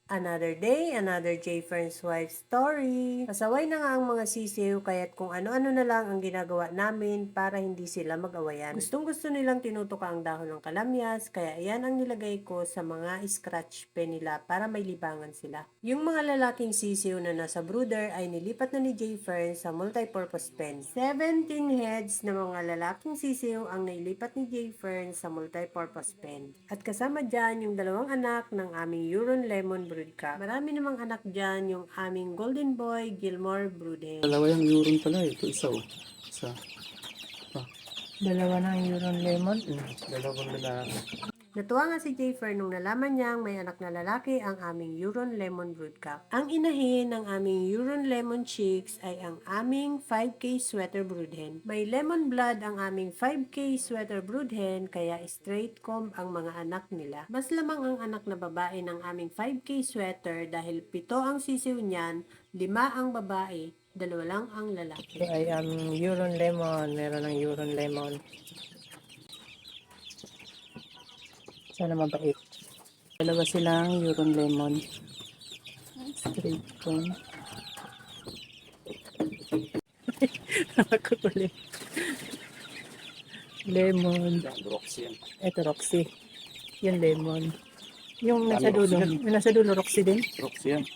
Another day, another J. Fern's wife story. Pasaway na nga ang mga sisiw kaya't kung ano-ano na lang ang ginagawa namin para hindi sila mag-awayan. Gustong gusto nilang tinutuka ang dahon ng kalamyas kaya iyan ang nilagay ko sa mga scratch pen nila para may libangan sila. Yung mga lalaking sisiw na nasa brooder ay nilipat na ni J. Fern sa multipurpose pen. 17 heads na mga lalaking sisiw ang nailipat ni J. Fern sa multipurpose pen. At kasama dyan yung dalawang anak ng aming Huron Lemon Broodcock. Marami namang anak dyan yung aming Golden Boy Gilmore Broodhen. Dalawa yung urine pala eh. Ito isa oh. Isa. Dalawa na ang Huron Lemon. Dalawang lalaki. Natuwa nga si Jayfer nung nalaman niyang may anak na lalaki ang aming Huron Lemon Broodcock. Ang inahin ng aming Huron Lemon Chicks ay ang aming 5K Sweater Broodhen. May lemon blood ang aming 5K Sweater Broodhen kaya straight comb ang mga anak nila. Mas lamang ang anak na babae ng aming 5K Sweater dahil 7 ang sisiw niyan, 5 ang babae, 2 lang ang lalaki. Ito ay ang Huron Lemon. Meron ng Huron Lemon. Sana mabait. Dalawa silang Huron Lemon. Straight comb. Nakakulit. Lemon. Roxy yan. Ito Roxy. Yung lemon. Yung nasa dulo. Yung nasa dulo Roxy din. Roxy yan.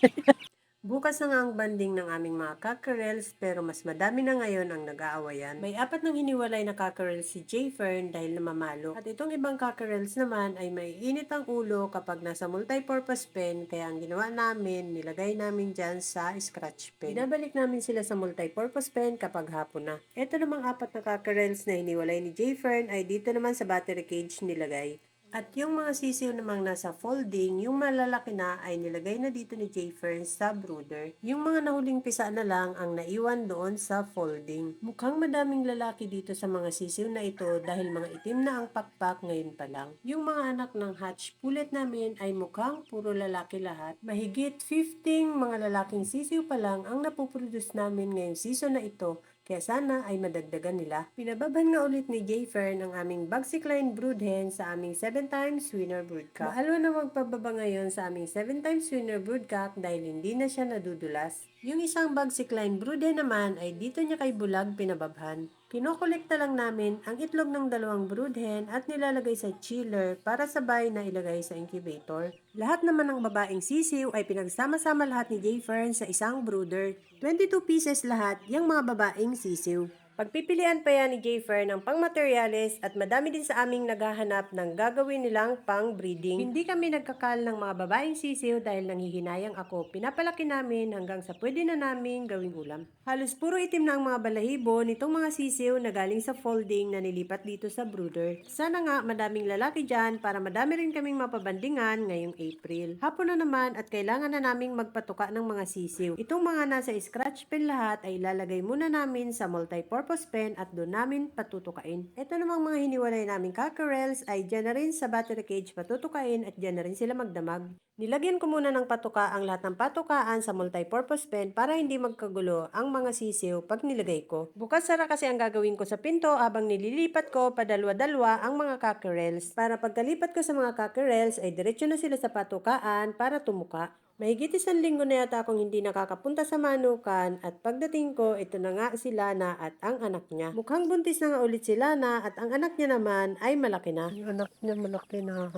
Bukas na nga ang banding ng aming mga cockerels pero mas madami na ngayon ang nag-aawayan. May 4 nang hiniwalay na cockerels si J. Fern dahil namamalo. At itong ibang cockerels naman ay may init ang ulo kapag nasa multipurpose pen kaya ang ginawa namin, nilagay namin dyan sa scratch pen. Binabalik namin sila sa multipurpose pen kapag hapon na. Ito namang 4 na cockerels na hiniwalay ni J. Fern ay dito naman sa battery cage nilagay. At yung mga sisiw namang nasa folding, yung malalaki na ay nilagay na dito ni J. Fern sa brooder. Yung mga nahuling pisa na lang ang naiwan doon sa folding. Mukhang madaming lalaki dito sa mga sisiw na ito dahil mga itim na ang pakpak ngayon pa lang. Yung mga anak ng hatch pullet namin ay mukhang puro lalaki lahat. Mahigit 15 mga lalaking sisiw pa lang ang napuproduce namin ngayong season na ito. Kaya sana ay madagdagan nila. Pinababan nga ulit ni J. Fern ang aming Bagsikline Broodhen sa aming 7 times winner broodcock. Maalo na magpababa ngayon sa aming 7 times winner broodcock dahil hindi na siya nadudulas. Yung isang Bagsikline Broodhen naman ay dito niya kay Bulag pinababhan. Kinokolekta lang namin ang itlog ng 2 broodhen at nilalagay sa chiller para sabay na ilagay sa incubator. Lahat naman ng babaeng sisiw ay pinagsama-sama lahat ni J. Fern sa isang brooder. 22 pieces lahat yung mga babaeng sisiw. Pagpipilian pa yan ni J. Fern ng pang-materials at madami din sa aming naghahanap ng gagawin nilang pang-breeding. Hindi kami nagkakal ng mga babaeng sisiw dahil nanghihinayang ako. Pinapalaki namin hanggang sa pwede na namin gawing ulam. Halos puro itim na ang mga balahibo nitong mga sisiw na galing sa folding na nilipat dito sa brooder. Sana nga madaming lalaki dyan para madami rin kaming mapabandingan ngayong April. Hapon na naman at kailangan na naming magpatuka ng mga sisiw. Itong mga nasa scratch pen lahat ay ilalagay muna namin sa multipurpose pen at doon namin patutukain. Ito namang mga hiniwalay naming cockerels ay dyan na rin sa battery cage patutukain at dyan na rin sila magdamag. Nilagyan ko muna ng patuka ang lahat ng patukaan sa multipurpose pen para hindi magkagulo ang mga sisiw pag nilagay ko. Bukas sara kasi ang gagawin ko sa pinto habang nililipat ko padalwa-dalwa ang mga cockerels. Para pagkalipat ko sa mga cockerels ay diretso na sila sa patukaan para tumuka. Mahigit 1 linggo na yata akong hindi nakakapunta sa manukan at pagdating ko, ito na nga si Lana at ang anak niya. Mukhang buntis na nga ulit si Lana at ang anak niya naman ay malaki na. Yung anak niya malaki na.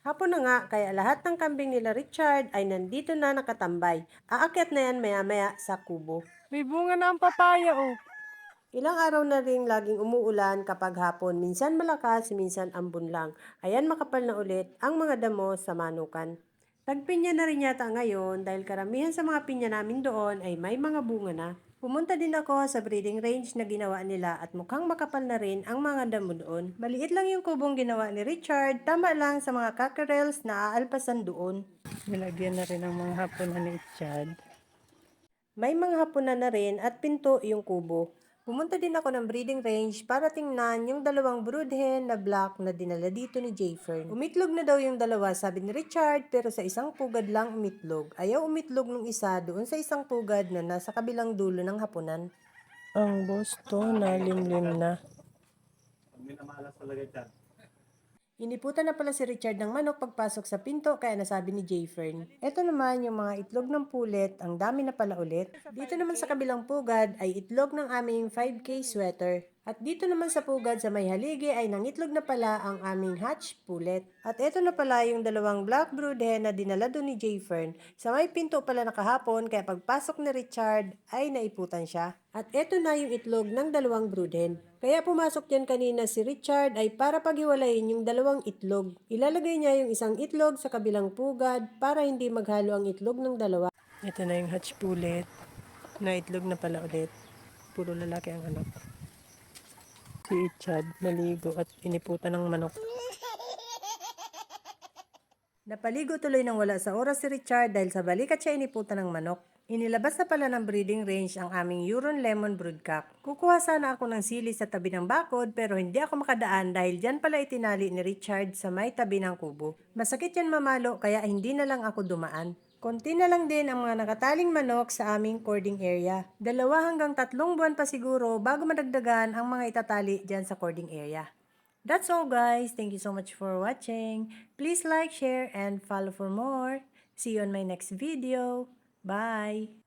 Hapon na nga, kaya lahat ng kambing nila Richard ay nandito na nakatambay. Aakyat na yan maya-maya sa kubo. May bunga na ang papaya oh. Ilang araw na rin laging umuulan kapag hapon, minsan malakas, minsan ambon lang. Ayan makapal na ulit ang mga damo sa manukan. Tagpinya na rin yata ngayon dahil karamihan sa mga pinya namin doon ay may mga bunga na. Pumunta din ako sa breeding range na ginawa nila at mukhang makapal na rin ang mga damo doon. Maliit lang yung kubong ginawa ni Richard, tama lang sa mga cockerels na aalpasan doon. Nilagyan na rin ang mga hapunan ni Chad. May mga hapunan na rin at pinto yung kubo. Pumunta din ako ng breeding range para tingnan yung 2 broodhen na black na dinala dito ni J. Fern. Umitlog na daw yung 2, sabi ni Richard, pero sa isang pugad lang umitlog. Ayaw umitlog nung isa doon sa isang pugad na nasa kabilang dulo ng hapunan. Ang gusto na limlim na. Minamalas talaga dyan. Iniputan na pala si Richard ng manok pagpasok sa pinto kaya nasabi ni Jayfern. Ito naman yung mga itlog ng pulet, ang dami na pala ulit. Dito naman sa kabilang pugad ay itlog ng aming 5K sweater. At dito naman sa pugad sa may haligi ay nangitlog na pala ang aming hatch pulet. At ito na pala yung dalawang black brood hen na dinala doon ni Jayfern. Sa may pinto pala nakahapon kaya pagpasok ni Richard ay naiputan siya. At ito na yung itlog ng dalawang brood hen. Kaya pumasok dyan kanina si Richard ay para paghiwalayin yung dalawang itlog. Ilalagay niya yung isang itlog sa kabilang pugad para hindi maghalo ang itlog ng dalawa. Ito na yung hatch pulet na itlog na pala ulit. Puro lalaki ang anak. Si Ichad naligo at iniputan ng manok. Napaligo tuloy nang wala sa oras si Richard dahil sa balikat siya iniputan ng manok. Inilabas na pala ng breeding range ang aming Huron Lemon Broodcock. Kukuha sana ako ng sili sa tabi ng bakod pero hindi ako makadaan dahil dyan pala itinali ni Richard sa may tabi ng kubo. Masakit yan mamalo kaya hindi na lang ako dumaan. Konti na lang din ang mga nakataling manok sa aming cording area. 2 hanggang 3 buwan pa siguro bago madagdagan ang mga itatali dyan sa cording area. That's all guys. Thank you so much for watching. Please like, share, and follow for more. See you on my next video. Bye!